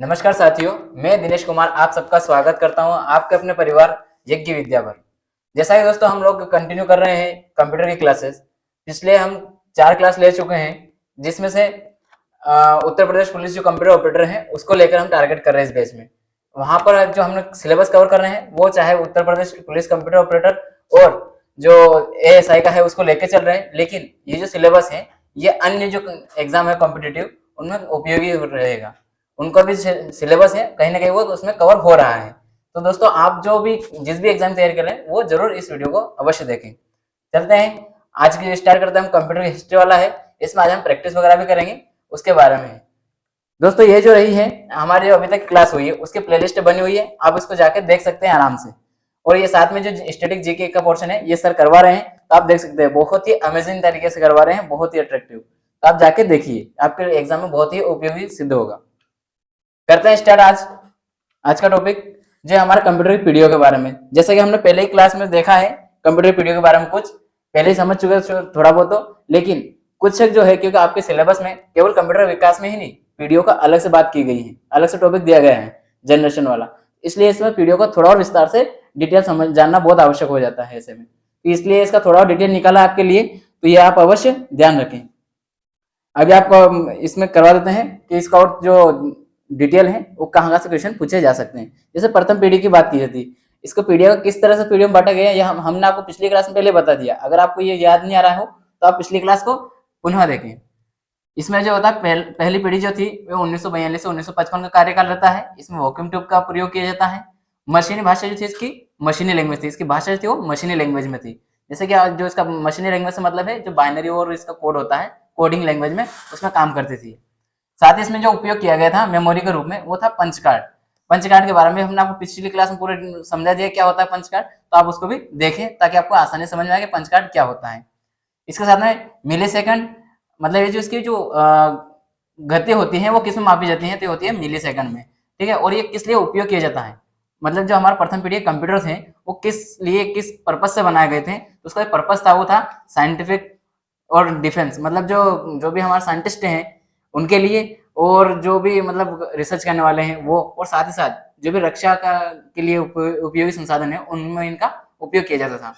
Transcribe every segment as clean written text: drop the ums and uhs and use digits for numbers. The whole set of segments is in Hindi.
नमस्कार साथियों, मैं दिनेश कुमार आप सबका स्वागत करता हूं आपके अपने परिवार यज्ञ विद्या पर। जैसा कि दोस्तों हम लोग कंटिन्यू कर रहे हैं कंप्यूटर की क्लासेस। पिछले हम 4 क्लास ले चुके हैं, जिसमें से उत्तर प्रदेश पुलिस जो कंप्यूटर ऑपरेटर है उसको लेकर हम टारगेट कर रहे हैं इस बैच में। वहां पर जो हमने सिलेबस कवर कर रहे हैं वो चाहे Uttar Pradesh police computer operator और जो एएसआई का है उसको लेकर चल रहे हैं, लेकिन ये जो सिलेबस है ये अन्य जो एग्जाम है कॉम्पिटिटिव उनमें उपयोगी रहेगा। उनका भी सिलेबस है कहीं ना कहीं वो उसमें कवर हो रहा है। तो दोस्तों आप जो भी जिस भी एग्जाम तैयारी कर रहे हैं वो जरूर इस वीडियो को अवश्य देखें। चलते हैं, आज की स्टार्ट करते हैं। हम कंप्यूटर हिस्ट्री वाला है, इसमें आज हम प्रैक्टिस वगैरह भी करेंगे उसके बारे में। दोस्तों ये जो रही है हमारी अभी तक क्लास हुई है उसकी प्लेलिस्ट बनी हुई है, आप इसको जाके देख सकते हैं आराम से। और ये साथ में जो स्टैटिक जीके का पोर्शन है ये सर करवा रहे हैं, तो आप देख सकते हैं बहुत ही अमेजिंग तरीके से करवा रहे हैं, बहुत ही अट्रैक्टिव। तो आप जाके देखिए, आपके एग्जाम में बहुत ही उपयोगी सिद्ध होगा। करते हैं स्टार्ट आज का टॉपिक जो हमारे कंप्यूटर की पीडीओ के बारे में। जैसे कि हमने पहले ही क्लास में देखा है कंप्यूटर की पीडीओ के बारे में, कुछ पहले ही समझ चुके हैं थोड़ा बहुत, लेकिन कुछ जो है क्योंकि आपके सिलेबस में केवल कंप्यूटर विकास में ही नहीं पीडीओ का अलग से बात की गई है, अलग से टॉपिक दिया गया है जनरेशन वाला, इसलिए इसमें पीडीओ का थोड़ा और विस्तार से डिटेल समझ जानना बहुत आवश्यक हो जाता है ऐसे में। तो इसलिए इसका थोड़ा और डिटेल निकाला आपके लिए, तो ये आप अवश्य ध्यान रखें। अभी आपको इसमें करवा देते हैं कि इसका और जो डिटेल है वो कहाँ से क्वेश्चन पूछे जा सकते हैं। जैसे प्रथम पीढ़ी की बात की थी, इसको पीढ़ी का किस तरह से पीढ़ी में बांटा गया है यह हमने आपको पिछली क्लास में पहले बता दिया। अगर आपको ये याद नहीं आ रहा हो तो आप पिछली क्लास को पुनः देखें। इसमें जो होता है पहली पीढ़ी जो थी वो 1942 से 1955 का कार्यकाल रहता है। इसमें वॉक्यूम ट्यूब का प्रयोग किया जाता है। मशीनी भाषा जो थी इसकी मशीनी लैंग्वेज थी, इसकी भाषा जो थी वो मशीनी लैंग्वेज में थी। जैसे कि जो इसका मशीनी लैंग्वेज से मतलब है जो बाइनरी और इसका कोड होता है कोडिंग लैंग्वेज में उसमें काम करती थी। साथ ही इसमें जो उपयोग किया गया था मेमोरी के रूप में वो था पंच कार्ड। पंच कार्ड के बारे में हमने आपको पिछली क्लास में पूरे समझा दिया क्या होता है पंच कार्ड, तो आप उसको भी देखें ताकि आपको आसानी समझ में आए कि पंच कार्ड क्या होता है। इसके साथ में मिली सेकंड, मतलब ये जो इसकी जो गति होती है वो किस में मापी जाती है, तो होती है मिली सेकंड में। ठीक है, और ये किस लिए उपयोग किया जाता है, मतलब जो हमारे प्रथम पीढ़ी कंप्यूटर थे वो किस लिए किस पर्पज से बनाए गए थे, तो उसका पर्पज था वो था साइंटिफिक और डिफेंस, मतलब जो जो भी हमारे साइंटिस्ट हैं उनके लिए, और जो भी मतलब रिसर्च करने वाले हैं वो, और साथ ही साथ जो भी रक्षा का के लिए उपयोगी संसाधन है उनमें इनका उपयोग किया जाता था।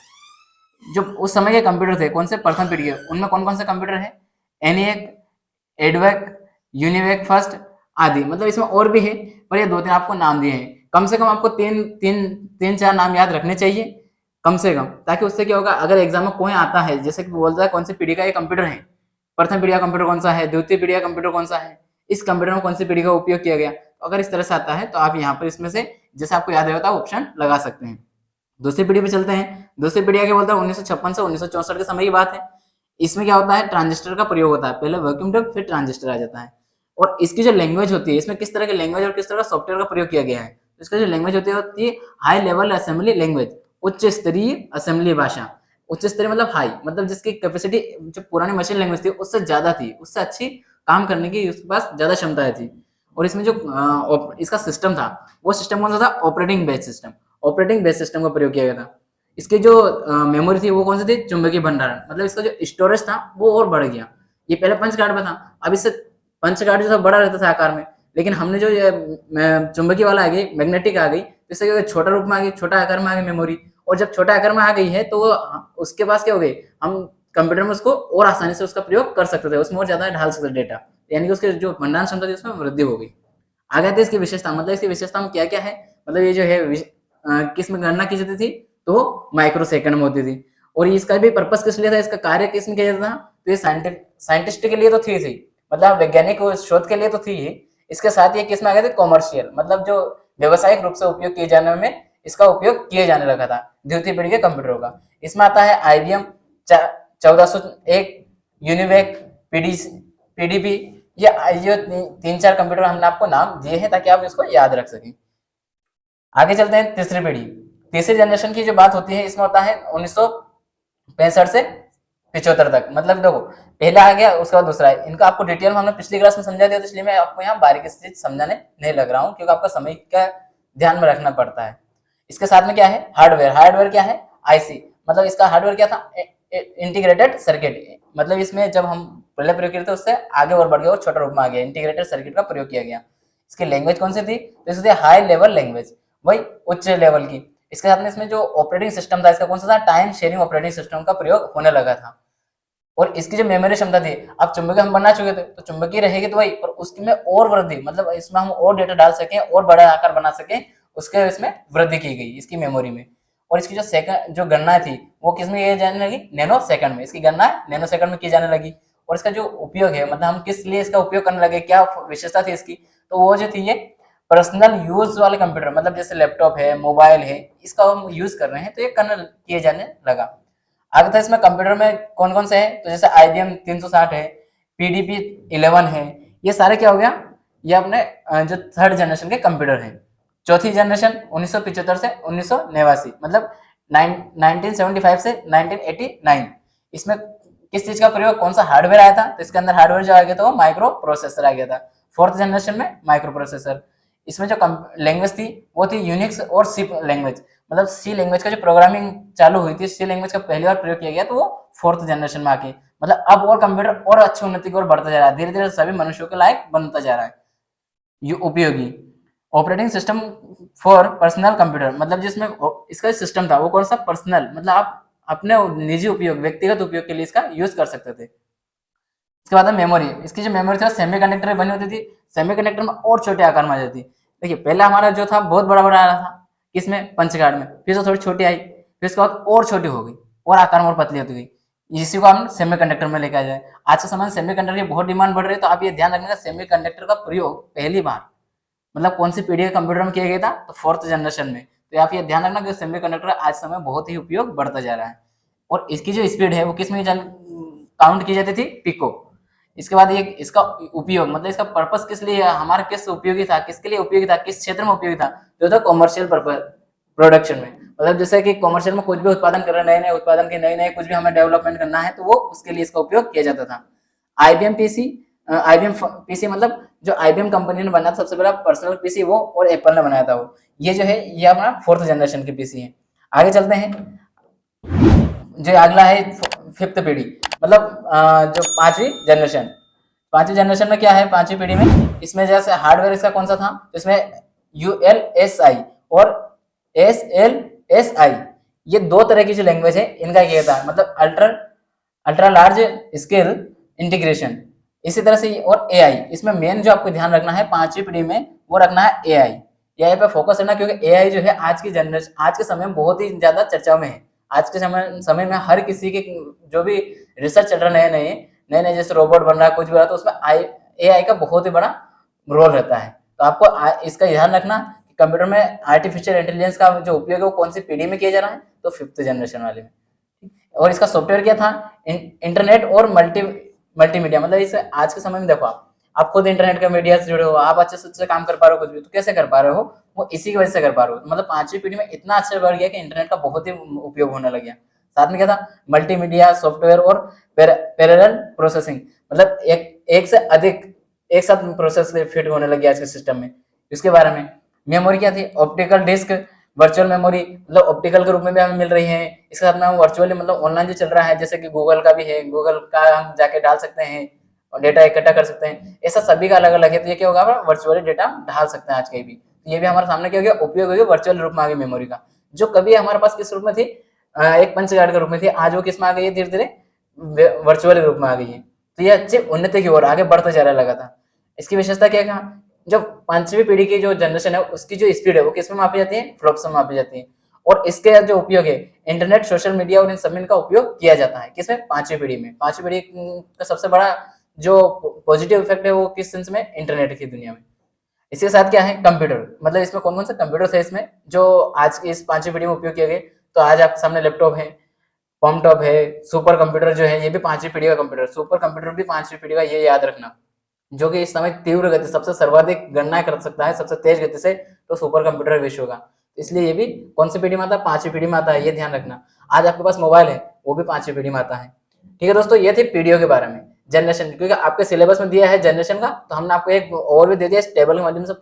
जो उस समय के कंप्यूटर थे कौन से प्रथम पीढ़ी के, उनमें कौन कौन से कंप्यूटर है, एनिएक, एडवेक, यूनिवेक फर्स्ट आदि, मतलब इसमें और भी है पर ये 2-3 आपको नाम दिए हैं। कम से कम आपको तीन चार नाम याद रखने चाहिए कम से कम, ताकि उससे क्या होगा अगर एग्जाम में कोई आता है जैसे कि बोलता है कौन सी पीढ़ी का ये कंप्यूटर है, प्रथम पीढ़ी का कंप्यूटर कौन सा है, द्वितीय पीढ़ी का कंप्यूटर कौन सा है, इस कंप्यूटर में कौन सी पीढ़ी का उपयोग किया गया, तो अगर इस तरह से आता है तो आप यहाँ पर इसमें से जैसे आपको याद होता है ऑप्शन लगा सकते हैं। दूसरी पीढ़ी पे चलते हैं। दूसरी पीढ़ी आगे बोलता है 1956 से 1964 के समय की बात है। इसमें क्या होता है ट्रांजिस्टर का प्रयोग होता है, पहले वैक्यूम ट्यूब फिर ट्रांजिस्टर आ जाता है। और इसकी जो लैंग्वेज होती है इसमें किस तरह की लैंग्वेज और किस तरह का सॉफ्टवेयर का प्रयोग किया गया है, तो इसका जो लैंग्वेज होती है हाई लेवल असेंबली लैंग्वेज, उच्च स्तरीय असेंबली भाषा। उच्च स्तरीय मतलब हाई, मतलब जिसकी कैपेसिटी जो पुरानी मशीन लैंग्वेज थी उससे ज्यादा थी, उससे अच्छी काम करने की उसके पास ज्यादा क्षमताएं थी। और इसमें जो इसका सिस्टम था वो सिस्टम कौन सा था, operating base system. Operating base system का प्रयोग किया गया था। इसकी जो मेमोरी थी वो कौन सी थी, चुंबकीय भंडारण, मतलब इसका जो स्टोरेज था वो और बढ़ गया। ये पहले पंच कार्ड में था, अब इससे पंच कार्ड जो था बड़ा रहता था आकार में, लेकिन हमने जो ये चुंबकीय वाला आ गई, मैग्नेटिक आ गई, इससे छोटा रूप में आ गई, छोटा आकार में आ गई मेमोरी। और जब छोटा आकार में आ गई है तो उसके पास क्या हो गई, हम कंप्यूटर में उसको और आसानी से उसका प्रयोग कर सकते थे, उसमें और ज्यादा ढाल सकते डेटा, यानी कि उसके जो भंडारण क्षमता थी उसमें वृद्धि हो गई। आगे आते इसकी विशेषता, मतलब इसकी विशेषता में क्या क्या है, मतलब ये जो है किस में गणना की जाती थी, तो माइक्रो सेकंड में होती थी। और इसका भी पर्पस किस लिए था, इसका कार्य किस में किया जाता था, तो ये साइंटिस्ट के लिए तो थी, मतलब वैज्ञानिक शोध के लिए तो थी ही, इसके साथ ये किस में आ गए थे, कॉमर्शियल, मतलब जो व्यवसायिक रूप से उपयोग किए जाने में इसका उपयोग किए जाने लगा था द्वितीय पीढ़ी के कंप्यूटरों का। इसमें आता है IBM 1401, यूनिवेक, पीडीपी, ये 3-4 कंप्यूटर हमने आपको नाम दिए हैं ताकि आप इसको याद रख सकें। आगे चलते हैं तीसरी पीढ़ी। तीसरी जनरेशन की जो बात होती है इसमें होता है 1965 से 75 तक, मतलब देखो पहला आ गया उसके बाद दूसरा है। इनका आपको डिटेल में हमने पिछली क्लास में समझा दिया, तो इसलिए मैं आपको यहाँ बारीकी से समझाने नहीं लग रहा हूँ क्योंकि आपका समय का ध्यान में रखना पड़ता है। इसके साथ में क्या है, हार्डवेयर। हार्डवेयर क्या है, आईसी, मतलब इसका हार्डवेयर क्या था, इंटीग्रेटेड सर्किट, मतलब इसमें जब हम पहले प्रयोग किए थे उससे आगे और बढ़ गया और छोटा रूप में आ गया, इंटीग्रेटेड सर्किट का प्रयोग किया गया। इसकी लैंग्वेज कौन सी थी, तो इसकी हाई लेवल लैंग्वेज, वही उच्च लेवल की। इसके साथ में इसमें जो ऑपरेटिंग सिस्टम था इसका कौन सा था, टाइम शेयरिंग ऑपरेटिंग सिस्टम का प्रयोग होने लगा था। और इसकी जो मेमोरी क्षमता थी, अब चुंबकीय हम बना चुके थे तो चुंबकीय रहेगी तो वही, पर उसमें और वृद्धि, मतलब इसमें हम और डेटा डाल सकें और बड़ा आकार बना सकें, उसके इसमें वृद्धि की गई इसकी मेमोरी में। और इसकी जो सेकंड जो गणना थी वो किस में की जाने लगी, नैनो सेकंड में, इसकी गणना नैनो सेकंड में की जाने लगी। और इसका जो उपयोग है, मतलब हम किस लिए इसका उपयोग करने लगे, क्या विशेषता थी इसकी, तो वो जो थी ये पर्सनल यूज वाले कंप्यूटर, मतलब जैसे लैपटॉप है, मोबाइल है, इसका हम यूज कर रहे हैं तो ये करने किए जाने लगा। आगे था इसमें कंप्यूटर में कौन कौन से हैं, तो जैसे IBM 360 है, PDP 11 है, ये सारे क्या हो गया, ये अपने जो थर्ड जनरेशन के कंप्यूटर हैं। चौथी जनरेशन 1975 से 1989, मतलब 1975 से 1989, इसमें किस चीज का प्रयोग, कौन सा हार्डवेयर आया था, तो इसके अंदर हार्डवेयर जो आ गया था वो माइक्रो प्रोसेसर आ गया था। फोर्थ जनरेशन में माइक्रो प्रोसेसर। इसमें जो लैंग्वेज थी वो थी यूनिक्स और सी लैंग्वेज, मतलब सी लैंग्वेज का जो प्रोग्रामिंग चालू हुई थी, सी लैंग्वेज का पहली बार प्रयोग किया गया तो वो फोर्थ जनरेशन में आके, मतलब अब और कंप्यूटर और अच्छी उन्नति की ओर बढ़ता जा रहा है, धीरे धीरे सभी मनुष्यों के लायक बनता जा रहा है। ये उपयोगी operating system for personal computer, मतलब जिसमें इसका सिस्टम था वो कौन सा, पर्सनल, मतलब आप अपने निजी उपयोग, व्यक्तिगत उपयोग के लिए इसका यूज कर सकते थे। इसके बाद मेमोरी, इसकी जो मेमोरी थी सेमीकंडक्टर बनी होती थी, सेमीकंडक्टर में और छोटे आकार में आ जाती। देखिए पहला हमारा जो था बहुत बड़ा बड़ा आ रहा था, किसमें, पंच कार्ड में, फिर तो थोड़ी छोटी आई, फिर उसके बाद और छोटी हो गई और आकार में और पतली होती गई, इसी को हम सेमीकंडक्टर में लेके आ जाए। आज के समय में सेमीकंडक्टर की बहुत डिमांड बढ़ रही है, तो आप ये ध्यान रखना सेमीकंडक्टर का प्रयोग पहली बार मतलब कौन सी पीढ़ी के कंप्यूटर में किया गया था, तो फोर्थ जनरेशन में। तो आप ये ध्यान रखना कि सेमीकंडक्टर आज समय बहुत ही उपयोग बढ़ता जा रहा है। और इसकी जो स्पीड है वो किस में काउंट की जाती थी, पिको। इसके बाद ये इसका उपयोग, मतलब इसका पर्पस किस लिए है, हमारा किस उपयोगी था, किसके लिए उपयोगी था, किस क्षेत्र में उपयोगी था, जो था कॉमर्शियल पर्पस प्रोडक्शन में। मतलब जैसे कि कॉमर्शियल में कुछ भी उत्पादन कर रहे हैं, नए नए उत्पादन के नए नए कुछ भी हमें डेवलपमेंट करना है, तो वो उसके लिए इसका उपयोग किया जाता था। IBM पीसी मतलब जो IBM कंपनी ने बनाया था सबसे पहला पर्सनल पीसी वो, और एप्पल ने बनाया था वो। ये जो है ये अपना फोर्थ जनरेशन के पीसी है। आगे चलते हैं, जो अगला है फिफ्थ पीढ़ी, मतलब जो पांचवी जनरेशन। पांचवी जनरेशन में क्या है, पांचवी पीढ़ी में इसमें जैसे हार्डवेयर इसका कौन सा था, इसमें ULSI और SLSI, ये दो तरह की जो लैंग्वेज है इनका किया था, मतलब अल्ट्रा लार्ज स्केल इंटीग्रेशन। इसी तरह से और AI, इसमें मेन जो आपको ध्यान रखना है पांचवी पीढ़ी में वो रखना है AI पे फोकस करना, क्योंकि AI जो है आज की जनरेशन, आज के समय में बहुत ही ज्यादा चर्चा में है। आज के समय में हर किसी के जो भी रिसर्च चल रहा है, नए नए जैसे रोबोट बन रहा है, कुछ भी रहा है, तो उसमें AI का बहुत ही बड़ा रोल रहता है। तो आपको इसका ध्यान रखना कि कंप्यूटर में आर्टिफिशियल इंटेलिजेंस का जो उपयोग है वो कौन सी पीढ़ी में किया जा रहा है, तो फिफ्थ जनरेशन वाले में। और इसका सॉफ्टवेयर क्या था, इंटरनेट और मल्टीमीडिया, मतलब इसे आज के समय में देखो आप खुद इंटरनेट के मीडिया से जुड़े हो, आप अच्छे से काम कर पा रहे हो, कुछ भी तो कैसे कर पा रहे हो, वो इसी की वजह से कर पा रहे हो। मतलब पांचवी पीढ़ी में इतना अच्छा बढ़ गया कि इंटरनेट का बहुत ही उपयोग होने लग गया। साथ में क्या था, मल्टीमीडिया सॉफ्टवेयर और पैरेलल प्रोसेसिंग, मतलब एक से अधिक एक साथ प्रोसेस फिट होने लगी आज के सिस्टम में। इसके बारे में मेमोरी क्या थी, ऑप्टिकल डिस्क, वर्चुअल मेमोरी, मतलब ऑप्टिकल के रूप में भी हमें मिल रही है। इसके साथ में हम वर्चुअली, मतलब ऑनलाइन जो चल रहा है, जैसे कि गूगल का भी है, गूगल का हम जाके डाल सकते हैं और डेटा इकट्ठा कर सकते हैं। ऐसा सभी का अलग अलग है, तो ये क्या होगा, वर्चुअली डेटा डाल सकते हैं आज कहीं भी। तो ये भी हमारे सामने क्या हो गया, उपयोग हो गया वर्चुअल रूप में आ गई मेमोरी का, जो कभी हमारे पास किस रूप में थी, एक पंच कार्ड के रूप में थी, आज वो किस में आ गई है, धीरे धीरे वर्चुअल रूप में आ गई है। तो ये अच्छी उन्नति की ओर आगे बढ़ता जा रहा है लगातार। इसकी विशेषता क्या है, जो पांचवी पीढ़ी की जो जनरेशन है उसकी जो स्पीड है वो किसमें मापी जाती है, फ्लॉप्स में मापी जाती है। और इसके जो उपयोग है, इंटरनेट, सोशल मीडिया और इन सब का उपयोग किया जाता है, किसमें, पांचवी पीढ़ी में। पांचवी पीढ़ी का सबसे बड़ा जो पॉजिटिव इफेक्ट है वो किस सेंस में, इंटरनेट की दुनिया में। इसके साथ क्या है, कंप्यूटर, मतलब इसमें कौन कौन से कंप्यूटर थे इसमें जो आज की इस पांचवी पीढ़ी में उपयोग किए गए, तो आज आपके सामने लैपटॉप है, पॉमटॉप है, सुपर कंप्यूटर जो है ये भी पांचवी पीढ़ी का कंप्यूटर, सुपर कंप्यूटर भी पांचवी पीढ़ी का, ये याद रखना। जो कि इस समय तीव्र गति, सबसे सर्वाधिक गणना कर सकता है सबसे तेज गति से, तो सुपर कंप्यूटर विश्व होगा। इसलिए ये भी कौन सी पीढ़ी में आता है, पांचवी पीढ़ी में आता है, ये ध्यान रखना। आज आपके पास मोबाइल है वो भी पांचवी पीढ़ी में आता है। ठीक है दोस्तों, ये थे पीढ़ियों के बारे में। जनरेशन, क्योंकि आपके सिलेबस में दिया है जनरेशन का, तो हमने आपको एक और भी दे दिया इस टेबल के माध्यम से,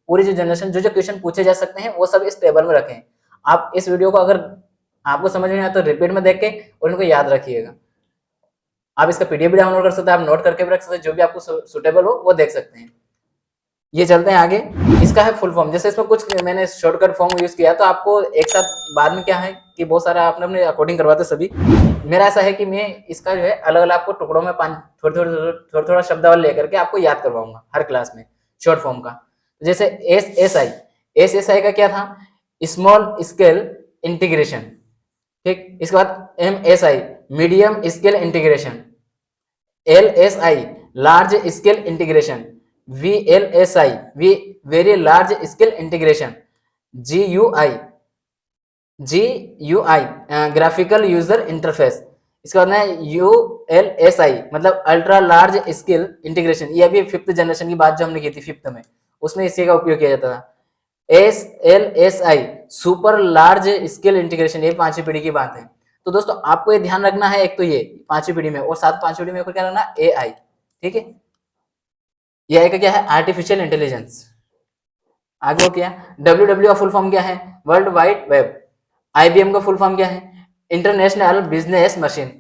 पूरी जो जनरेशन जो क्वेश्चन पूछे जा सकते हैं वो सब इस टेबल में रखें। आप इस वीडियो को अगर आपको समझ में आया तो रिपीट में देख के और इनको याद रखिएगा। आप इसका PDF भी डाउनलोड कर सकते हैं, आप नोट करके भी रख सकते हैं, जो भी आपको सुटेबल हो वो देख सकते हैं। ये चलते हैं आगे। इसका है फुल फॉर्म, जैसे इसमें कुछ मैंने शॉर्टकट फॉर्म यूज किया तो आपको एक साथ बाद में क्या है कि बहुत सारा आपने अपने अकॉर्डिंग करवाते सभी। मेरा ऐसा है कि मैं इसका जो है अलग अलग आपको टुकड़ों में थोड़ा थोड़ा शब्दावली लेकर के आपको याद करवाऊंगा हर क्लास में शॉर्ट फॉर्म का। जैसे एस एस आई का क्या था, स्मॉल स्केल इंटीग्रेशन, ठीक। इसके बाद MSI medium scale integration, LSI large scale integration, VLSI very large scale integration, GUI graphical user interface. इसके बाद में ULSI मतलब अल्ट्रा लार्ज स्केल इंटीग्रेशन, ये अभी 5th जनरेशन की बात जो हमने की थी 5th में, उसमें इसी का उपयोग किया जाता था। SLSI super large scale integration, ये 5वीं पीढ़ी की बात है। तो दोस्तों आपको ये ध्यान रखना है, एक तो ये 5वीं पीढ़ी में, और साथ 5वीं पीढ़ी में क्या रखना, AI, ठीक है। ये AI का क्या है, आर्टिफिशियल इंटेलिजेंस। आगे क्या, WW का फुल फॉर्म क्या है, वर्ल्ड वाइड वेब। IBM का फुल फॉर्म क्या है, इंटरनेशनल बिजनेस मशीन।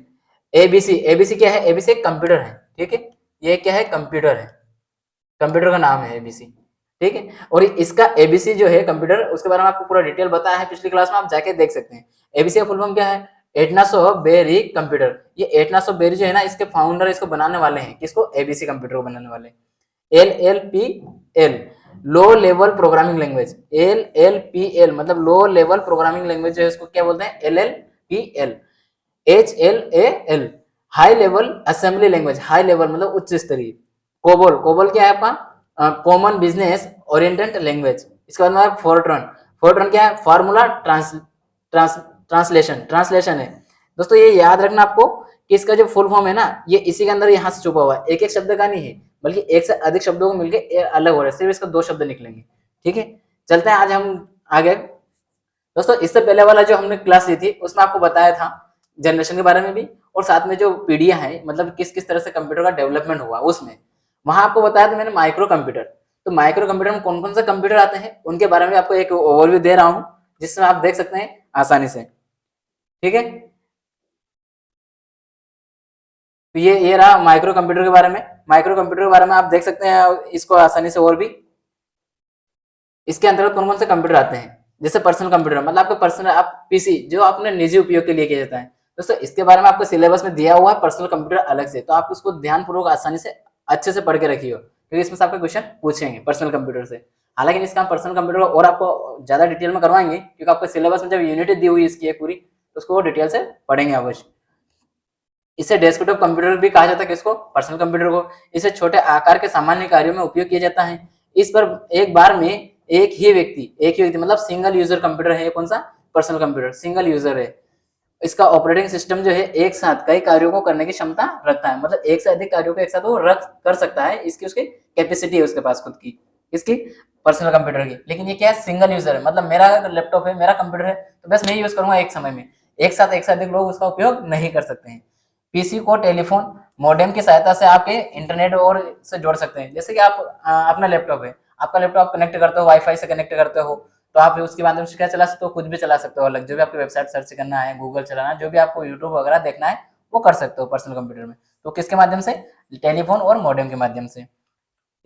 ABC क्या है, ABC एक कंप्यूटर है, ठीक है। ये क्या है, कंप्यूटर है, कंप्यूटर का नाम है ABC, ठीक है। और इसका ABC जो है कंप्यूटर, उसके बारे में आपको पूरा डिटेल बताया है पिछली क्लास में, आप जाके देख सकते हैं। ABC का फुल फॉर्म क्या है, एटनासो बेरी कंप्यूटर। ये एटनासो बेरी जो है ना, इसके फाउंडर, इसको बनाने वाले हैं, किसको, ABC कंप्यूटर को बनाने वाले। LLPL low level programming language, LLPL मतलब लो लेवल प्रोग्रामिंग लैंग्वेज जो है, इसको क्या बोलते हैं, LLPL। HLAL high level assembly language, high level मतलब उच्च स्तरीय। कोबोल क्या है आपका, कॉमन बिजनेस ओरिएंटेड लैंग्वेज। इसके बाद में फोर्ट्रन क्या है, फार्मूला ट्रांसलेशन है। दोस्तों ये याद रखना आपको कि इसका जो फुल फॉर्म है ना, ये इसी के अंदर यहाँ से छुपा हुआ है, एक एक शब्द का नहीं है, बल्कि एक से अधिक शब्दों को मिलकर अलग हो रहा है, सिर्फ इसका 2 शब्द निकलेंगे, ठीक है। चलते हैं आज हम आगे। दोस्तों इससे पहले वाला जो हमने क्लास ली थी, उसमें आपको बताया था जनरेशन के बारे में भी, और साथ में जो पीढ़ियां हैं, मतलब किस किस तरह से कंप्यूटर का डेवलपमेंट हुआ, उसमें वहां आपको बताया था मैंने माइक्रो कंप्यूटर। तो माइक्रो कंप्यूटर में कौन कौन से कंप्यूटर आते हैं, उनके बारे में आपको एक ओवरव्यू दे रहा हूं, जिसमें आप देख सकते हैं आसानी से, ठीक है। तो ये रहा माइक्रो कंप्यूटर के बारे में। माइक्रो कंप्यूटर के बारे में आप देख सकते हैं इसको आसानी से, और भी इसके अंतर्गत कौन कौन से कंप्यूटर आते हैं। जैसे पर्सनल कंप्यूटर मतलब आपका पर्सनल आप पीसी जो अपने निजी उपयोग के लिए किया जाता है। दोस्तों इसके बारे में आपको सिलेबस में दिया हुआ है पर्सनल कंप्यूटर अलग से, तो आप उसको ध्यानपूर्वक आसानी से अच्छे से पढ़ के रखिए, क्योंकि इसमें से आपके क्वेश्चन पूछेंगे पर्सनल कंप्यूटर से। हालांकि इसका पर्सनल कंप्यूटर और आपको ज्यादा डिटेल में करवाएंगे, क्योंकि आपको सिलेबस में जब यूनिट दी हुई है इसकी पूरी, तो उसको डिटेल से पढ़ेंगे अवश्य। इसे डेस्कटॉप कंप्यूटर भी कहा जाता है, किसको, पर्सनल कंप्यूटर को। इसे छोटे आकार के सामान्य कार्यों में उपयोग किया जाता है। इस पर एक बार में एक ही व्यक्ति मतलब सिंगल यूजर कंप्यूटर है। कौन सा, पर्सनल कंप्यूटर सिंगल यूजर है। इसका ऑपरेटिंग सिस्टम जो है एक साथ कई कार्यों को करने की क्षमता रखता है, मतलब एक से अधिक कार्यों को एक साथ वो रख कर सकता है, इसकी उसकी कैपेसिटी है उसके पास खुद की, इसकी पर्सनल कंप्यूटर की। लेकिन ये क्या है, सिंगल यूजर है, मतलब मेरा लैपटॉप है, मेरा कंप्यूटर है, तो बस मैं यूज करूंगा एक समय में, एक से अधिक लोग उसका उपयोग नहीं कर सकते हैं। पीसी को टेलीफोन मॉडेम की सहायता से आपके इंटरनेट और से जोड़ सकते हैं। जैसे कि आप अपना लैपटॉप है, आपका लैपटॉप कनेक्ट करते हो, वाईफाई से कनेक्ट करते हो, तो आप उसके माध्यम से क्या चला सकते हो, कुछ भी चला सकते हो अलग, जो भी आपको वेबसाइट सर्च करना है, गूगल चलाना है, जो भी आपको यूट्यूब वगैरह देखना है वो कर सकते हो पर्सनल कंप्यूटर में। तो किसके माध्यम से, टेलीफोन और मॉडेम के माध्यम से।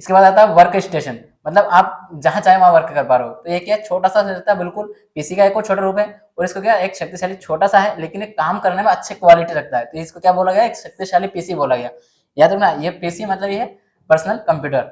इसके बाद आता है वर्क स्टेशन, मतलब आप जहां चाहे वहां वर्क कर पा रहे हो। तो ये क्या छोटा सा रहता है बिल्कुल, पीसी का एक और छोटा रूप है, और इसको क्या एक शक्तिशाली छोटा सा है, लेकिन एक काम करने में अच्छी क्वालिटी रखता है, तो इसको क्या बोला गया, एक शक्तिशाली पीसी बोला गया। याद रखना ये पीसी मतलब ये पर्सनल कंप्यूटर।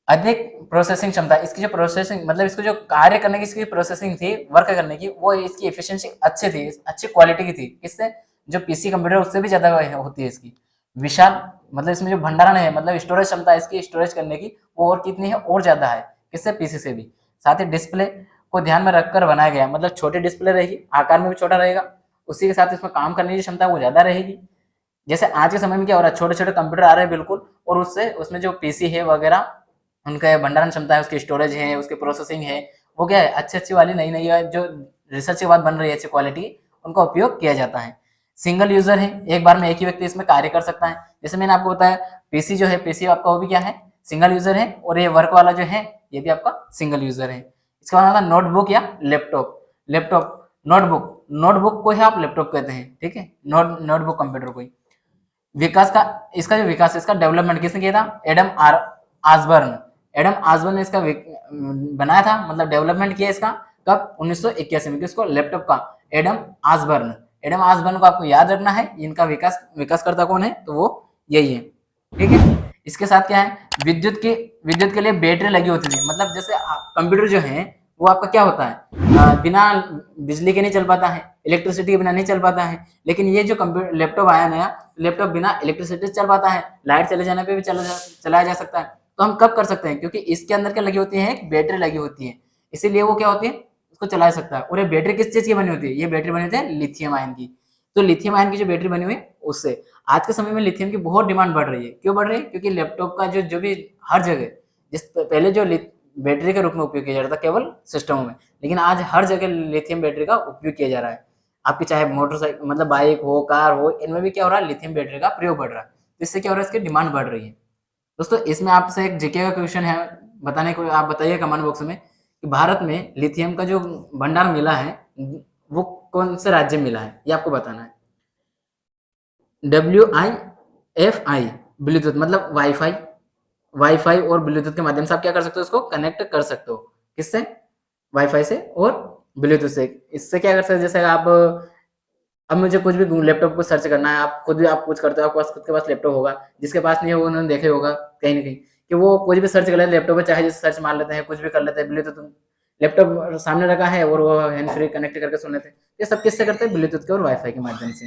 अधिक प्रोसेसिंग क्षमता, इसकी जो प्रोसेसिंग मतलब इसको जो कार्य करने की इसकी प्रोसेसिंग थी, वर्क करने की, वो इसकी एफिशिएंसी अच्छी थी, अच्छी क्वालिटी की थी। किससे, जो पीसी कंप्यूटर उससे भी ज्यादा होती है इसकी। विशाल मतलब इसमें जो भंडारण है, मतलब स्टोरेज क्षमता इसकी स्टोरेज करने की, वो और कितनी है, और ज्यादा है, किससे, पीसी से भी। साथ ही डिस्प्ले को ध्यान में रखकर बनाया गया, मतलब छोटी डिस्प्ले रहेगी, आकार में भी छोटा रहेगा, उसी के साथ इसमें काम करने की क्षमता वो ज्यादा रहेगी। जैसे आज के समय में क्या हो रहा है, छोटे छोटे कंप्यूटर आ रहे हैं बिल्कुल, और उससे उसमें जो पीसी है वगैरह, उनका भंडारण क्षमता है, उसकी स्टोरेज है, उसकी प्रोसेसिंग है, वो क्या है, अच्छी वाली नई जो रिसर्च के बाद बन रही है अच्छी क्वालिटी, उनका उपयोग किया जाता है। सिंगल यूजर है, एक बार में एक ही व्यक्ति इसमें कार्य कर सकता है। जैसे मैंने आपको बताया पीसी जो है, पीसी आपका वो भी क्या है, सिंगल यूजर है, और ये वर्क वाला जो है ये भी आपका सिंगल यूजर है। इसके बाद आता है नोटबुक या लैपटॉप नोटबुक को ही आप लैपटॉप कहते हैं, ठीक है, नोटबुक कंप्यूटर को ही। विकास का इसका जो विकास, इसका डेवलपमेंट किसने किया था, Adam are Osborne, Adam Osborne ने इसका बनाया था, मतलब डेवलपमेंट किया इसका कब, 1981 में। किसको, लैपटॉप का, एडम ऑसबर्न। एडम ऑसबर्न को आपको याद रखना है, इनका विकासकर्ता कौन है, तो वो यही है, ठीक है। इसके साथ क्या है, विद्युत के लिए बैटरी लगी होती थी, मतलब जैसे कंप्यूटर जो है वो आपका क्या होता है, बिना बिजली के नहीं चल पाता है, इलेक्ट्रिसिटी के बिना नहीं चल पाता है। लेकिन ये जो कंप्यूटर लैपटॉप आया नया, लैपटॉप बिना इलेक्ट्रिसिटी से चल पाता है, लाइट चले जाने पे भी चलाया जा सकता है। तो हम कब कर सकते हैं, क्योंकि इसके अंदर क्या लगी होती है, एक बैटरी लगी होती है, इसीलिए वो क्या होती है, उसको चला सकता है। और ये बैटरी किस चीज की बनी होती है, ये बैटरी बनी होती है लिथियम आयन की। तो लिथियम आयन की जो बैटरी बनी हुई है उससे आज के समय में लिथियम की बहुत डिमांड बढ़ रही है। क्यों बढ़ रही है, क्योंकि लैपटॉप का जो भी हर जगह, जिस पहले जो बैटरी के रूप में उपयोग किया जा रहा था केवल सिस्टमों में, लेकिन आज हर जगह लिथियम बैटरी का उपयोग किया जा रहा है। आपकी चाहे मोटरसाइकिल, मतलब बाइक हो, कार हो, इनमें भी क्या हो रहा है, लिथियम बैटरी का प्रयोग बढ़ रहा है। तो इससे क्या हो रहा है, इसकी डिमांड बढ़ रही है। दोस्तों इसमें आपसे एक जीके का क्वेश्चन है बताने को, आप बताइए कमेंट बॉक्स में कि भारत में लिथियम का जो भंडार मिला है वो कौन से राज्य में मिला है, ये आपको बताना है। WIFI, ब्लूटूथ मतलब वाईफाई और ब्लूटूथ के माध्यम से आप क्या कर सकते हो, इसको कनेक्ट कर सकते हो। किससे, वाईफाई से और ब्लूटूथ से। इससे क्या कर सकते हो, जैसे आप, अब मुझे कुछ भी लैपटॉप को सर्च करना है, आप खुद भी आप कुछ करते हो, आपके पास खुद के पास लैपटॉप होगा, जिसके पास नहीं होगा उन्होंने देखे होगा कहीं ना कहीं कि वो कुछ भी सर्च कर लेते हैं लैपटॉप पे, चाहे जैसे सर्च मार लेते हैं, कुछ भी कर लेते हैं, ब्लूटूथ लैपटॉप सामने रखा है और वो हैंड फ्री कनेक्ट करके सुन लेते हैं। ये सब किससे करते हैं, ब्लूटूथ के और वाईफाई के माध्यम से,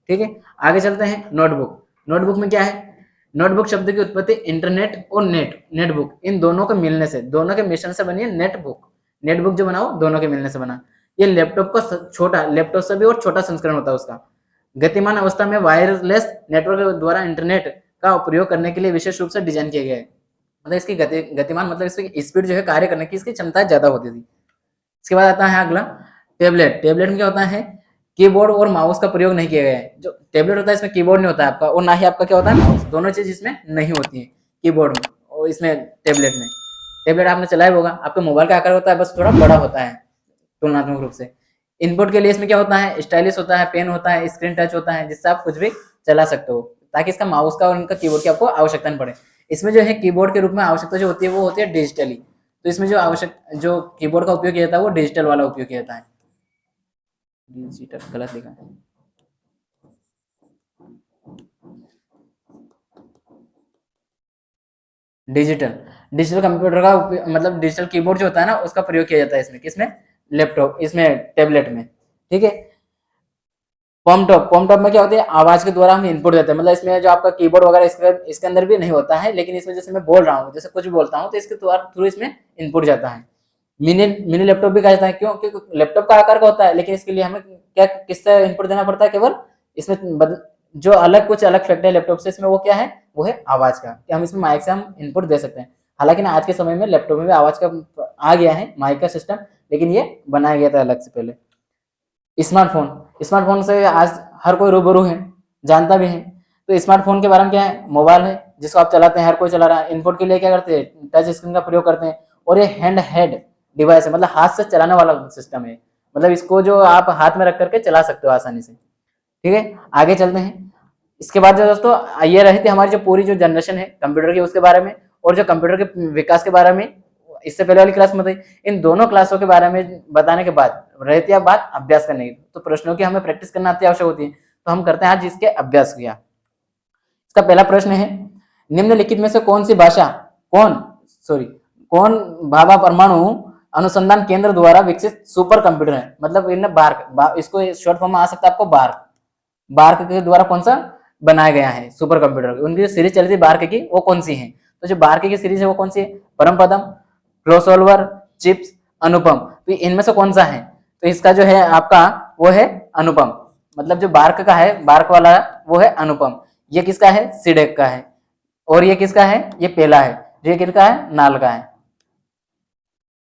ठीक है। आगे चलते हैं, नोटबुक। नोटबुक में क्या है, नोटबुक शब्द की उत्पत्ति इंटरनेट और नेटबुक, इन दोनों के मिलने से, दोनों के मिश्रण से बनी है नेटबुक। नेटबुक जो बनाओ दोनों के मिलने से बना। ये लैपटॉप का छोटा, लैपटॉप से भी और छोटा संस्करण होता है उसका। गतिमान अवस्था में वायरलेस नेटवर्क द्वारा इंटरनेट का प्रयोग करने के लिए विशेष रूप से डिजाइन किया गया है। मतलब इसकी गतिमान मतलब इसकी स्पीड जो है, कार्य करने की इसकी क्षमता ज्यादा होती थी। इसके बाद आता है अगला टेबलेट। टेबलेट में क्या होता है, कीबोर्ड और माउस का प्रयोग नहीं किया गया है। जो टेबलेट होता है इसमें कीबोर्ड नहीं होता है आपका, और ना ही आपका क्या होता है माउस, दोनों चीज इसमें नहीं होती है, कीबोर्ड में और इसमें टेबलेट में। टेबलेट आपने चलाया होगा, आपके मोबाइल का आकार होता है, बस थोड़ा बड़ा होता है तुलनात्मक रूप से। इनपुट के लिए इसमें क्या होता है, स्टाइलिश होता है, पेन होता है, स्क्रीन टच होता है, जिससे आप कुछ भी चला सकते हो, ताकि इसका माउस का और इनका कीबोर्ड की आपको आवश्यकता नहीं पड़े। इसमें जो है कीबोर्ड के रूप में आवश्यकता जो होती है वो होती है डिजिटली। तो इसमें जो कीबोर्ड का उपयोग किया जाता है वो डिजिटल वाला उपयोग किया जाता है। डिजिटल गलत लिखा है, डिजिटल कंप्यूटर का मतलब डिजिटल कीबोर्ड जो होता है ना, उसका प्रयोग किया जाता है इसमें, किसमें, लैपटॉप, इसमें टेबलेट में, ठीक है। पॉम टॉप में क्या होती है, आवाज के द्वारा हम इनपुट देते हैं, मतलब इसमें जो आपका कीबोर्ड वगैरह इसके अंदर भी नहीं होता है, लेकिन इसमें जैसे मैं बोल रहा हूँ, जैसे कुछ भी बोलता हूँ तो इसके थ्रू इसमें इनपुट जाता है। मिनी लैपटॉप भी कहा जाता है, क्यों, क्योंकि लैपटॉप का आकार का होता है, लेकिन इसके लिए हमें क्या, किससे इनपुट देना पड़ता है, केवल इसमें जो कुछ अलग फैक्ट है लैपटॉप से, इसमें वो क्या है, वो है आवाज का, कि हम इसमें माइक से हम इनपुट दे सकते हैं। हालांकि ना आज के समय में लैपटॉप में भी आवाज का आ गया है माइक का सिस्टम, लेकिन ये बनाया गया था अलग से पहले। स्मार्टफोन से आज हर कोई रूबरू है, जानता भी है। तो स्मार्टफोन के बारे में क्या है, मोबाइल है जिसको आप चलाते हैं, हर कोई चला रहा है। इनपुट के लिए क्या करते हैं, टच स्क्रीन का प्रयोग करते हैं। और ये हैंड हेड डिवाइस है, मतलब हाथ से चलाने वाला सिस्टम है, मतलब इसको जो आप हाथ में रख करके चला सकते हो आसानी से, ठीक है। आगे चलते हैं। इसके बाद जो दोस्तों ये रही थी हमारी जो पूरी जो जनरेशन है कंप्यूटर की, उसके बारे में, और जो कंप्यूटर के विकास के बारे में इससे पहले वाली क्लास में बताई। इन दोनों क्लासों के बारे में बताने के बाद रहती है बात अभ्यास करने की, तो प्रश्नों की हमें प्रैक्टिस करना अति आवश्यक होती है। तो हम करते हैं आज इसके अभ्यास किया। इसका पहला प्रश्न है, निम्नलिखित में से कौन भाभा परमाणु अनुसंधान केंद्र द्वारा विकसित सुपर कंप्यूटर है, मतलब इन्हें बार्क, इसको शॉर्ट फॉर्म में आ सकता है आपको बार्क के द्वारा कौन सा बनाया गया है सुपर कंप्यूटर। उनकी जो सीरीज चली थी बार्क की, वो कौन सी है, तो जो बार्क की सीरीज है वो कौन सी है, परमपदम, क्रोसोल्वर, चिप्स, अनुपम। तो इनमें से कौन सा है, तो इसका जो है आपका वो है अनुपम, मतलब जो बार्क का है, बार्क वाला वो है अनुपम। ये किसका है, सीडेक का है। और ये किसका है, ये पेला है। ये किसका है, नाल का है,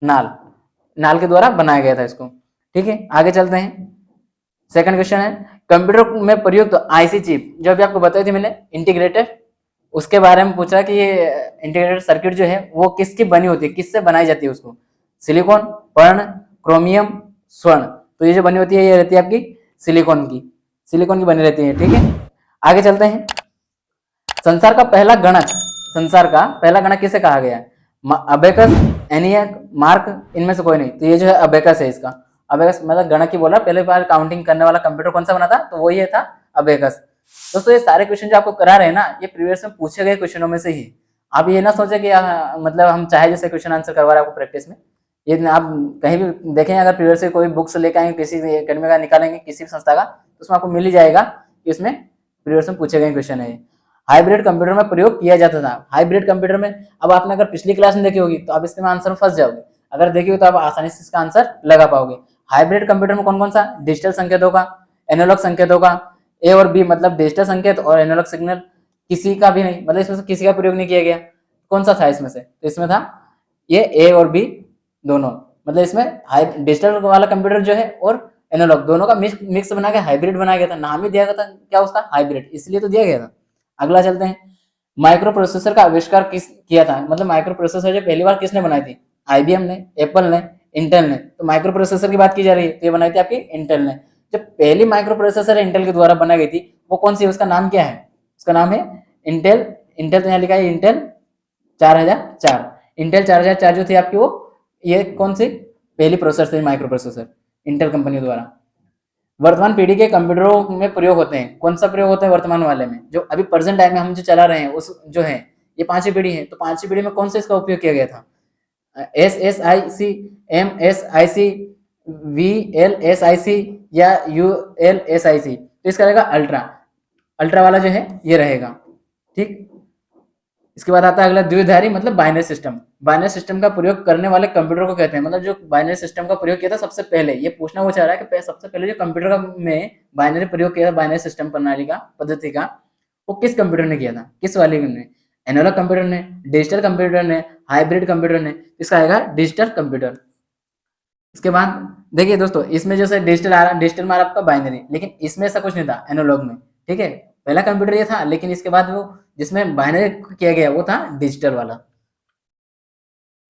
नाल के द्वारा बनाया गया था इसको, ठीक है। आगे चलते हैं। सेकंड क्वेश्चन है, कंप्यूटर में प्रयुक्त आईसी चिप, जो अभी आपको बताई थी मैंने इंटीग्रेटेड, उसके बारे में पूछा कि ये इंटीग्रेटेड सर्किट जो है वो किसकी बनी होती है, किससे बनाई जाती है उसको, सिलिकॉन, पर्ण, क्रोमियम, स्वर्ण। तो ये जो बनी होती है ये रहती है आपकी सिलिकॉन की बनी रहती है, ठीक है। आगे चलते हैं। संसार का पहला गणक किसे कहा गया है, अबेकस, एनियाक, मार्क, इनमें से कोई नहीं। तो ये जो है अबेकस है इसका। अबेकस मतलब गणक ही बोला, पहले बार काउंटिंग करने वाला कंप्यूटर कौन सा बना था, तो वो ये था अबेकस। दोस्तों ये सारे क्वेश्चन जो आपको करा रहे हैं ना, ये प्रीवियस में पूछे गए क्वेश्चनों में से ही। आप ये ना सोचे कि मतलब हम चाहे जैसे क्वेश्चन आंसर करवा रहे हैं आपको प्रैक्टिस में। ये आप कहीं भी देखें, अगर प्रीवियस से कोई बुक्स लेकर आएंगे, किसी एकेडमी का निकालेंगे, किसी भी संस्था का, तो उसमें आपको मिल ही जाएगा कि इसमें प्रीवियस में पूछे गए क्वेश्चन है। हाइब्रिड कंप्यूटर में प्रयोग किया जाता था। हाइब्रिड कंप्यूटर में, अब आपने अगर पिछली क्लास में देखी होगी तो आप इसके आंसर में फंस जाओगे, अगर देखी हो तो आप आसानी से इसका आंसर लगा पाओगे। हाइब्रिड कंप्यूटर में कौन कौन सा डिजिटल संकेतों का, एनालॉग संकेतों का, ए और बी मतलब डिजिटल संकेत और एनालॉग सिग्नल किसी का भी नहीं, मतलब इसमें से किसी का प्रयोग नहीं किया गया। कौन सा था इसमें से, तो इसमें था ये ए और बी दोनों, मतलब इसमें डिजिटल वाला कंप्यूटर जो है और एनालॉग दोनों का मिक्स बना के हाइब्रिड बनाया गया था। नाम ही दिया गया था क्या उसका, हाइब्रिड, इसलिए तो दिया गया था। अगला चलते हैं, माइक्रो प्रोसेसर का आविष्कार किस किया था, मतलब माइक्रो प्रोसेसर जो पहली बार किसने बनाई थी, आईबीएम ने, एप्पल ने, इंटेल ने। तो माइक्रो प्रोसेसर की बात की जा रही है, तो ये बनाई थी आपकी इंटेल ने। जब पहली माइक्रो प्रोसेसर इंटेल के द्वारा बनाई गई थी, वो कौन सी है, उसका नाम क्या है, उसका नाम है इंटेल। इंटेल तो यहाँ लिखा है इंटेल 4004। इंटेल 4004 जो थी आपकी, वो ये कौन सी पहली प्रोसेसर थी माइक्रो प्रोसेसर इंटेल कंपनी द्वारा। वर्तमान पीढ़ी के कंप्यूटरों में प्रयोग होते हैं, कौन सा प्रयोग होता है वर्तमान वाले में, जो अभी प्रेजेंट टाइम में हम जो चला रहे हैं उस जो है, ये पांचवी पीढ़ी है, तो पांचवी पीढ़ी में कौन सा इसका उपयोग किया गया था, SSIC, MSIC, VLSIC या ULSIC। तो इसका रहेगा अल्ट्रा, अल्ट्रा वाला जो है ये रहेगा, ठीक। इसके बाद आता है अगला द्विधारी मतलब बाइनरी सिस्टम। बाइनरी सिस्टम का प्रयोग करने वाले कंप्यूटर को कहते हैं, मतलब जो बाइनरी सिस्टम का प्रयोग किया था सबसे पहले, ये पूछना वो चाह रहा है कि सबसे पहले जो कंप्यूटर का में बाइनरी प्रयोग किया था, बाइनरी सिस्टम प्रणाली का पद्धति का, वो किस कंप्यूटर ने किया था, किस वाले ने, एनालॉग कंप्यूटर ने, डिजिटल कंप्यूटर ने, हाइब्रिड कंप्यूटर ने। इसका आएगा डिजिटल कंप्यूटर। इसके बाद देखिए दोस्तों, इसमें जैसे डिजिटल आ रहा, डिजिटल मार आपका बाइनरी, लेकिन इसमें ऐसा कुछ नहीं था एनालॉग में, ठीक है। पहला कंप्यूटर ये था, लेकिन इसके बाद वो जिसमें बाइनरी किया गया वो था डिजिटल वाला।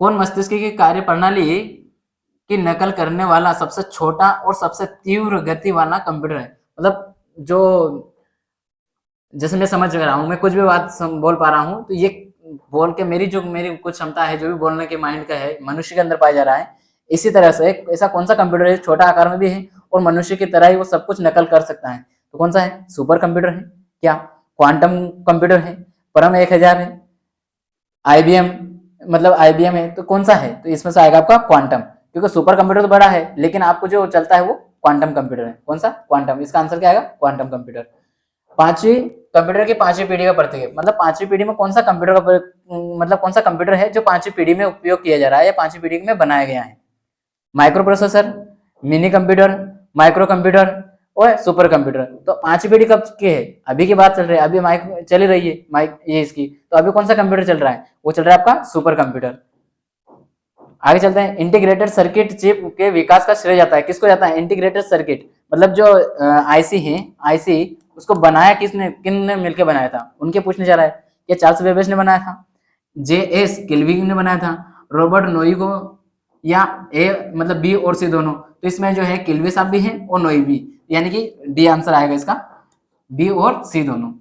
कौन मस्तिष्क की कार्य प्रणाली की नकल करने वाला सबसे छोटा और सबसे तीव्र गति वाला कंप्यूटर है, मतलब जो जैसे मैं समझ रहा हूँ, मैं कुछ भी बात बोल पा रहा हूँ, तो ये बोल के मेरी कुछ क्षमता है, जो भी बोलने के माइंड का है, मनुष्य के अंदर पाया जा रहा है। इसी तरह से ऐसा कौन सा कंप्यूटर है, छोटा आकार में भी है और मनुष्य की तरह ही वो सब कुछ नकल कर सकता है, तो कौन सा है, सुपर कंप्यूटर है क्या, क्वांटम कंप्यूटर है, परम 1000 है, आईबीएम मतलब आईबीएम है, तो कौन सा है, तो इसमें से आएगा आपका क्वांटम, क्योंकि सुपर कंप्यूटर तो बड़ा है, लेकिन आपको जो चलता है वो क्वांटम कंप्यूटर है। कौन सा, क्वांटम, इसका आंसर क्या आएगा, क्वांटम कंप्यूटर। पांचवी कंप्यूटर की पांचवी पीढ़ी का प्रतीक, मतलब पांचवी पीढ़ी में कौन सा कंप्यूटर का मतलब कौन सा कंप्यूटर है जो पांचवी पीढ़ी में उपयोग किया जा रहा है या पांचवी पीढ़ी में बनाया गया है, micro processor, mini computer, micro computer और सुपर कंप्यूटर। तो पांचवी पीढ़ी कब की है, अभी की बात चल रही है, अभी माइक चल रही है माइक ये इसकी, तो अभी कौन सा कंप्यूटर चल रहा है, वो चल रहा है आपका सुपर कंप्यूटर। आगे चलते हैं, इंटीग्रेटेड सर्किट चिप के विकास का श्रेय जाता है, किसको जाता है, इंटीग्रेटेड सर्किट मतलब जो आईसी है, आईसी उसको बनाया किसने, किन ने मिलकर बनाया था, उनके पूछने जा रहा है। ये चार्ल्स बेबेज ने बनाया था, JS किल्विन ने बनाया था, रॉबर्ट नोइगो या ए मतलब बी और सी दोनों, तो इसमें जो है किल्वी साहब भी है और नोई भी, यानी कि डी आंसर आएगा इसका, बी और सी दोनों।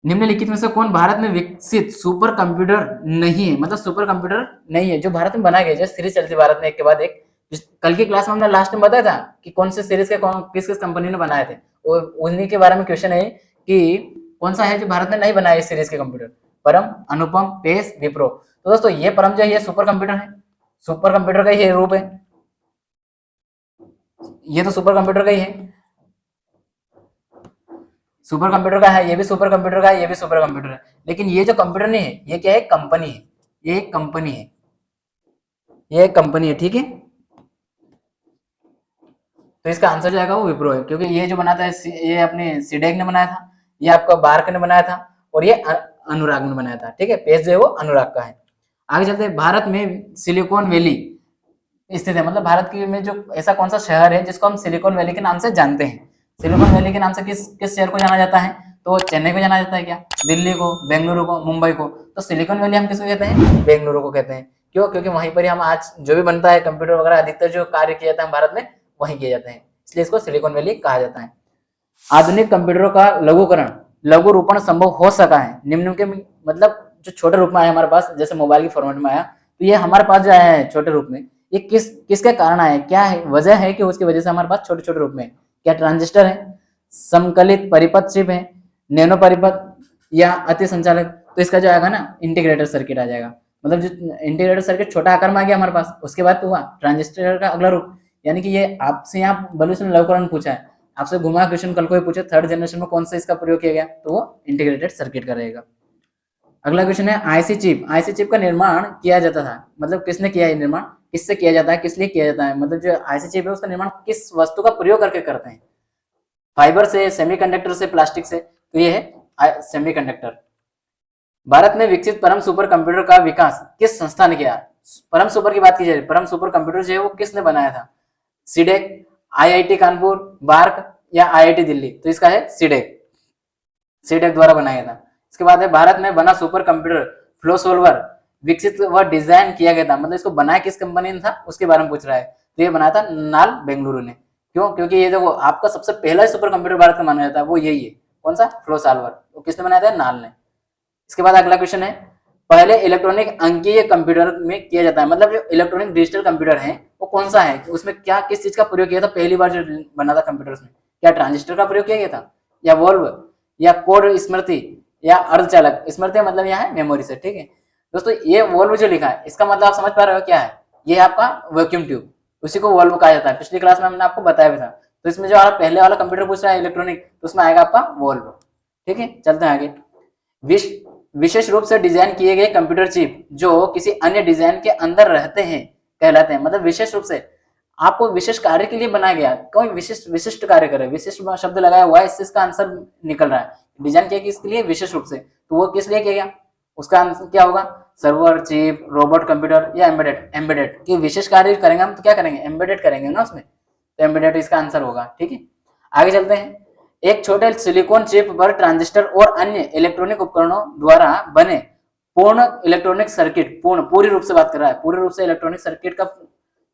निम्नलिखित में से कौन भारत में विकसित सुपर कंप्यूटर नहीं है, मतलब सुपर कंप्यूटर नहीं है जो भारत में बनाया गया, जैसे सीरीज चलती भारत में एक के बाद एक। कल की क्लास में हमने लास्ट में बताया था कि कौन से सीरीज के किस किस कंपनी ने बनाए थे, उन्हीं के बारे में क्वेश्चन है कि कौन सा है जो भारत ने नहीं बनाया इस सीरीज के कंप्यूटर, परम, अनुपम, पेस, विप्रो। तो दोस्तों ये परम जो है ये सुपर कंप्यूटर है, सुपर कंप्यूटर का ही रूप है, ये तो सुपर कंप्यूटर का ही है, सुपर कंप्यूटर का है, ये भी सुपर कंप्यूटर का है, ये भी सुपर कंप्यूटर है। लेकिन ये जो कंप्यूटर नहीं है, ये क्या है, कंपनी है, ये एक कंपनी है, ये एक कंपनी है, ठीक है। तो इसका आंसर जो आएगा वो विप्रो है, क्योंकि ये जो बनाता है ये अपने सीडेक ने बनाया था, ये आपका बार्क ने बनाया था और ये अनुराग ने बनाया था, ठीक है। पेज जो है वो अनुराग का है। आगे चलते हैं, भारत में सिलिकॉन वैली स्थित है, मतलब भारत की में जो ऐसा कौन सा शहर है जिसको हम सिलिकॉन वैली के नाम से जानते हैं। सिलिकॉन वैली के नाम से किस किस शहर को जाना जाता है, तो चेन्नई को जाना जाता है क्या, दिल्ली को, बेंगलुरु को, मुंबई को। तो सिलिकॉन वैली हम किसको कहते हैं, बेंगलुरु को कहते हैं। क्यों, क्योंकि वहीं पर हम आज जो भी बनता है कंप्यूटर वगैरह, अधिकतर जो कार्य किया जाता है भारत में वहीं किए जाते हैं, इसलिए इसको सिलिकॉन वैली कहा जाता है। आधुनिक कंप्यूटरों का लघुकरण, लघु रूपण संभव हो सका है निम्न के, मतलब जो छोटे रूप में आया हमारे पास, जैसे मोबाइल के फॉर्मेट में आया, तो ये हमारे पास जो आया है छोटे रूप में, ये किसके कारण आया, क्या है वजह है कि उसकी वजह से हमारे पास छोटे छोटे रूप में, क्या ट्रांजिस्टर है, समकलित परिपथ चिप है, नैनो परिपथ या अति संचालक? तो इसका जो आएगा ना इंटीग्रेटेड सर्किट आ जाएगा। मतलब जो इंटीग्रेटेड सर्किट छोटा आकार में आ गया हमारे पास, उसके बाद तो हुआ ट्रांजिस्टर का अगला रूप। यानी कि ये आपसे यहाँ बलून लवकरण पूछा है, आपसे घुमा क्वेश्चन कल को पूछे थर्ड जनरेशन में कौन सा इसका प्रयोग किया गया, तो वो इंटीग्रेटेड सर्किट का रहेगा। अगला क्वेश्चन है आईसी चिप। आईसी चिप का निर्माण किया जाता था, मतलब किसने किया है निर्माण, किससे किया जाता है, किस लिए किया जाता है, मतलब जो आईसी चिप है उसका निर्माण किस वस्तु का प्रयोग करके करते हैं, फाइबर से, सेमीकंडक्टर से, प्लास्टिक से? तो ये है सेमीकंडक्टर। भारत में विकसित परम सुपर कंप्यूटर का विकास किस संस्था ने किया? परम सुपर की बात की जाए, परम सुपर कंप्यूटर जो है वो किसने बनाया था? सीडेक, आईआईटी कानपुर, बार्क या आईआईटी दिल्ली? तो इसका है सीडेक, सीडेक द्वारा बनाया था। इसके बाद है भारत में बना सुपर कंप्यूटर फ्लो सोल्वर विकसित व डिजाइन किया गया था, मतलब इसको बनाया किस कंपनी ने था उसके बारे में पूछ रहा है। तो ये बनाया था नाल बेंगलुरु ने। क्यों? क्योंकि ये जो आपका सबसे पहला सुपर कंप्यूटर भारत में माना जाता है वो यही है। कौन सा? Flow solver. वो किसने बनाया था? नाल ने। इसके बाद अगला क्वेश्चन है, पहले इलेक्ट्रॉनिक अंकीय कंप्यूटर में किया जाता है, मतलब जो इलेक्ट्रॉनिक डिजिटल कंप्यूटर है वो कौन सा है, उसमें क्या किस चीज का प्रयोग किया था पहली बार जो बना था कंप्यूटर उसमें? क्या ट्रांजिस्टर का प्रयोग किया गया था, या वोल्व, या कोड स्मृति, या अर्धचालक? स्मृति मतलब यहाँ है मेमोरी से। ठीक है दोस्तों, ये वोल्व जो लिखा है इसका मतलब आप समझ पा रहे हो क्या है? ये आपका वैक्यूम ट्यूब, उसी को वोल्व कहा जाता है। पिछली क्लास में हमने आपको बताया भी था। तो इसमें जो आप पहले वाला कंप्यूटर पूछ रहा है इलेक्ट्रॉनिक, तो उसमें आएगा आपका वोल्व। ठीक है, चलते हैं आगे। विशेष रूप से डिजाइन किए गए कंप्यूटर चिप जो किसी अन्य डिजाइन के अंदर रहते हैं कहलाते हैं, मतलब विशेष रूप से आपको विशेष कार्य के लिए बनाया गया, कोई विशिष्ट कार्य करे, विशिष्ट शब्द लगाया हुआ है, इससे इसका आंसर निकल रहा है। डिजाइन किया किसके लिए? विशेष रूप से। तो वो किस लिए किया गया? उसका आंसर क्या होगा? सर्वर, चिप, रोबोट कंप्यूटर या एम्बेडेड? एम्बेडेड की विशेष कार्य करेंगे हम तो क्या करेंगे? एम्बेडेड करेंगे ना उसमें, तो एम्बेडेड इसका आंसर होगा। ठीक है, आगे चलते हैं। एक छोटे सिलिकॉन चिप पर ट्रांजिस्टर और अन्य इलेक्ट्रॉनिक उपकरणों द्वारा बने पूर्ण इलेक्ट्रॉनिक सर्किट, पूरी रूप से बात कर रहा है, पूरी रूप से इलेक्ट्रॉनिक सर्किट का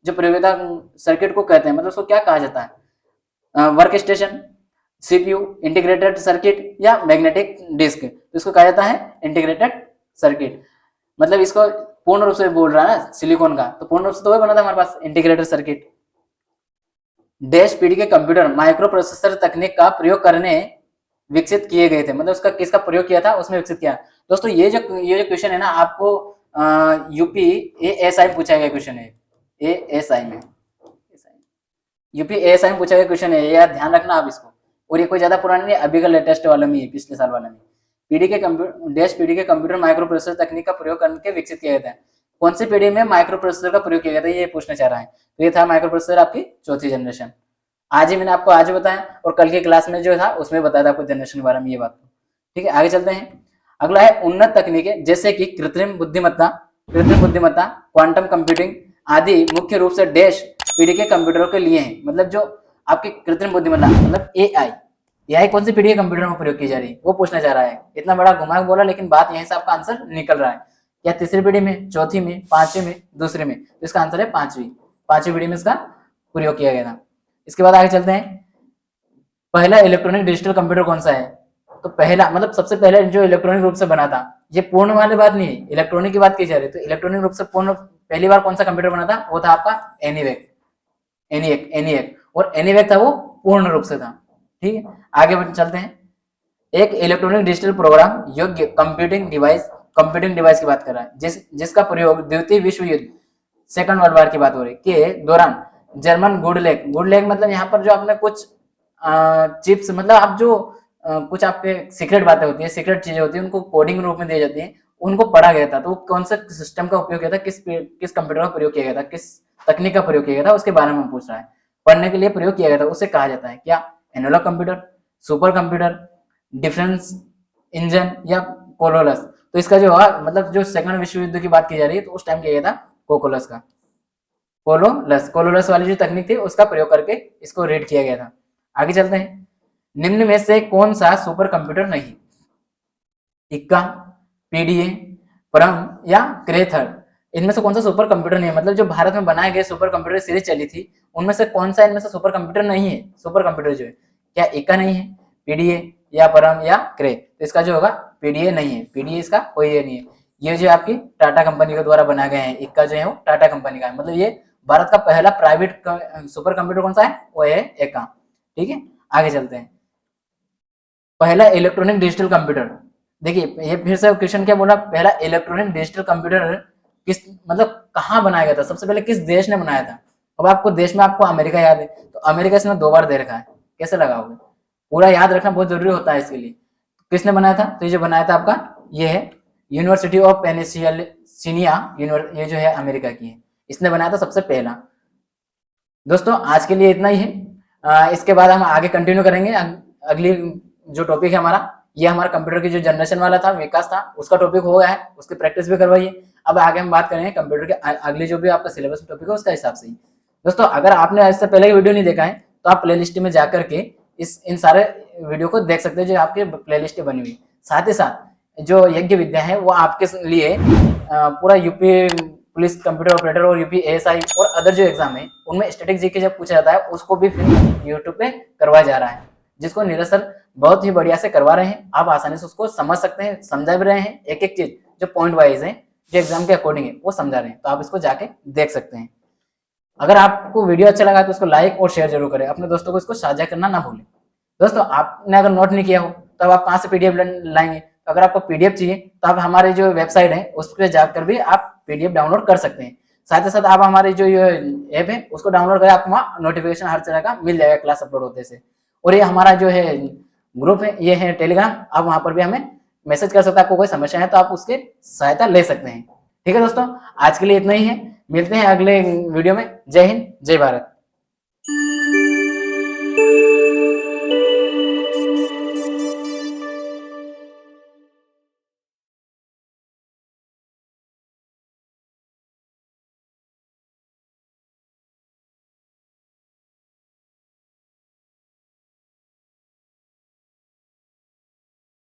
जो प्रयोगता सर्किट को कहते हैं, मतलब उसको क्या कहा जाता है? Work station, CPU, integrated circuit या मैग्नेटिक डिस्क? तो इसको कहा जाता है इंटीग्रेटेड सर्किट। मतलब इसको पूर्ण रूप से बोल रहा है ना सिलिकॉन का, तो पूर्ण रूप से तो वही बना था हमारे पास इंटीग्रेटेड सर्किट। डैश पीढ़ी के कंप्यूटर माइक्रो प्रोसेसर तकनीक का प्रयोग करने विकसित किए गए थे, मतलब उसका किसका प्रयोग किया था उसमें विकसित किया। दोस्तों ये जो क्वेश्चन है ना, आपको यूपी एएसआई में पूछा गया क्वेश्चन है, एएसआई में, यूपी एएसआई में पूछा गया क्वेश्चन है, यार ध्यान रखना आप इसको। और ये कोई ज्यादा पुराना नहीं, अभी का लेटेस्ट वाला में, पिछले साल वाला में। पीढ़ी के कंप्यूटर, डैश पीढ़ी के कंप्यूटर माइक्रो प्रोसेसर तकनीक का प्रयोग करके विकसित किया गया था। कौन सी पीढ़ी में माइक्रो प्रोसेसर का प्रयोग किया गया था ये पूछना चाह रहा है। तो ये था माइक्रो प्रोसेसर आपकी चौथी जनरेशन। आज ही मैंने आपको आज बताया, और कल की क्लास में जो था उसमें बताया था आपको जनरेशन के बारे में ये बात। ठीक है, आगे चलते हैं। अगला है उन्नत तकनीकें, जैसे कि कृत्रिम बुद्धिमत्ता, क्वांटम कंप्यूटिंग आदि मुख्य रूप से डैश पीढ़ी के कंप्यूटरों के लिए हैं। मतलब जो आपकी कृत्रिम बुद्धिमत्ता मतलब एआई कौन सी पीढ़ी के कंप्यूटर में प्रयोग की जा रही है वो पूछना चाह रहा है। इतना बड़ा घुमा बोला, लेकिन बात यहीं से आपका आंसर निकल रहा है। क्या तीसरी पीढ़ी में, चौथी में, पांचवी में, दूसरे में? तो इसका आंसर है पांचवी पीढ़ी में इसका प्रयोग किया गया था। इसके बाद आगे चलते हैं। पहला इलेक्ट्रॉनिक डिजिटल कंप्यूटर कौन सा है? तो पहला मतलब सबसे पहले जो इलेक्ट्रॉनिक रूप से बना था, ये पूर्ण वाली बात नहीं है, इलेक्ट्रॉनिक की बात की जा रही है। तो इलेक्ट्रॉनिक रूप से पूर्ण पहली बार कौन सा कंप्यूटर बना था? वो था आपका एनीएक, और एनीवेक था वो पूर्ण रूप से था। ठीक है, आगे चलते हैं। एक इलेक्ट्रॉनिक डिजिटल प्रोग्राम योग्य कंप्यूटिंग डिवाइस की बात कर रहा है, जिसका प्रयोग द्वितीय विश्व युद्ध, सेकंड वर्ल्ड वॉर की बात हो रही के दौरान जर्मन गुडलेग मतलब यहाँ पर जो आपने कुछ चिप्स, मतलब आप जो कुछ आपके सीक्रेट बातें होती है, सीक्रेट चीजें होती है, उनको कोडिंग रूप में दी जाती है, उनको पढ़ा गया था। तो कौन सा सिस्टम का उपयोग किया था, किस कंप्यूटर का प्रयोग किया गया था, किस तकनीक का प्रयोग किया गया था, उसके बारे में पूछ रहा है। पढ़ने के लिए प्रयोग किया गया था, उसे कहा जाता है क्या? Analog computer, super computer, difference engine या कोलोलस? तो इसका जो मतलब जो सेकंड विश्व युद्ध की बात की जा रही है, तो उस टाइम किया गया था कोकोलस का, कोलोलस वाली जो तकनीक थी उसका प्रयोग करके इसको रीड किया गया था। आगे चलते हैं। निम्न में से कौन सा सुपर कंप्यूटर नहीं? इक्का, पीडीए, परम या क्रे थर्ड? इनमें से कौन सा सुपर कंप्यूटर नहीं है? मतलब जो भारत में बनाए गए सुपर कंप्यूटर सीरीज चली थी, उनमें से कौन सा इनमें से सुपर कंप्यूटर नहीं है? सुपर कंप्यूटर जो है, क्या इक्का नहीं है, पीडीए या परम या क्रे? तो इसका जो होगा पीडीए नहीं है, पीडीए इसका कोई ये नहीं है। ये जो आपकी टाटा कंपनी के द्वारा बनाए गए हैं, इक्का जो है वो टाटा कंपनी का है, मतलब ये भारत का पहला प्राइवेट सुपर कंप्यूटर कौन सा है, वो है एक्का। ठीक है, आगे चलते हैं। पहला इलेक्ट्रॉनिक डिजिटल कंप्यूटर, देखिए ये फिर से क्वेश्चन क्या बोला, पहला इलेक्ट्रॉनिक डिजिटल कंप्यूटर किस मतलब कहाँ बनाया गया था, सबसे पहले किस देश ने बनाया था। अब आपको देश में आपको अमेरिका याद है, तो अमेरिका इसमें 2 बार दे रखा है, कैसे लगाओगे, पूरा याद रखना बहुत जरूरी होता है इसके लिए। किसने बनाया था, तो ये जो बनाया था आपका ये है यूनिवर्सिटी ऑफ पेनिसिल्वेनिया, ये जो है अमेरिका की है, इसने बनाया था सबसे पहला। दोस्तों आज के लिए इतना ही है, इसके बाद हम आगे कंटिन्यू करेंगे। अगली जो टॉपिक है हमारा, ये हमारा कंप्यूटर की जो जनरेशन वाला था, विकास था, उसका टॉपिक हो गया है, उसकी प्रैक्टिस भी करवाइए। अब आगे हम बात करेंगे कंप्यूटर के अगली जो भी आपका सिलेबस टॉपिक है उसका हिसाब से ही। दोस्तों अगर आपने इससे पहले की वीडियो नहीं देखा है तो आप प्लेलिस्ट में जाकर के इन सारे वीडियो को देख सकते हैं जो आपकी प्लेलिस्ट बनी हुई। साथ ही साथ जो यज्ञ विद्या है वो आपके लिए पूरा यूपी पुलिस कंप्यूटर ऑपरेटर और यूपी एएसआई और अदर जो एग्जाम है उनमें स्टैटिक जीके जब पूछा जाता है उसको भी फिर यूट्यूब पे करवाया जा रहा है, जिसको नीरज सर बहुत ही बढ़िया से करवा रहे हैं। आप आसानी से उसको समझ सकते हैं, समझा भी रहे हैं, एक एक चीज जो पॉइंट वाइज है, जो एग्जाम के अकॉर्डिंग है वो समझा रहे हैं, तो आप इसको जाके देख सकते हैं। अगर आपको वीडियो अच्छा लगा तो उसको लाइक और शेयर जरूर करें, अपने दोस्तों को इसको साझा करना ना भूलें। दोस्तों आपने अगर नोट नहीं किया हो तो आप कहाँ से पीडीएफ लाएंगे, तो अगर आपको पीडीएफ चाहिए तो आप हमारी जो वेबसाइट है उस पर जाकर भी आप पीडीएफ डाउनलोड कर सकते हैं। साथ ही साथ आप हमारी जो ये ऐप है उसको डाउनलोड करें, आपको वहाँ नोटिफिकेशन हर तरह का मिल जाएगा क्लास अपलोड होते से। और ये हमारा जो है ग्रुप है, ये है टेलीग्राम, आप वहां पर भी हमें मैसेज कर सकते हैं, आपको कोई समस्या है तो आप उसकी सहायता ले सकते हैं। ठीक है दोस्तों, आज के लिए इतना ही है, मिलते हैं अगले वीडियो में। जय हिंद, जय भारत।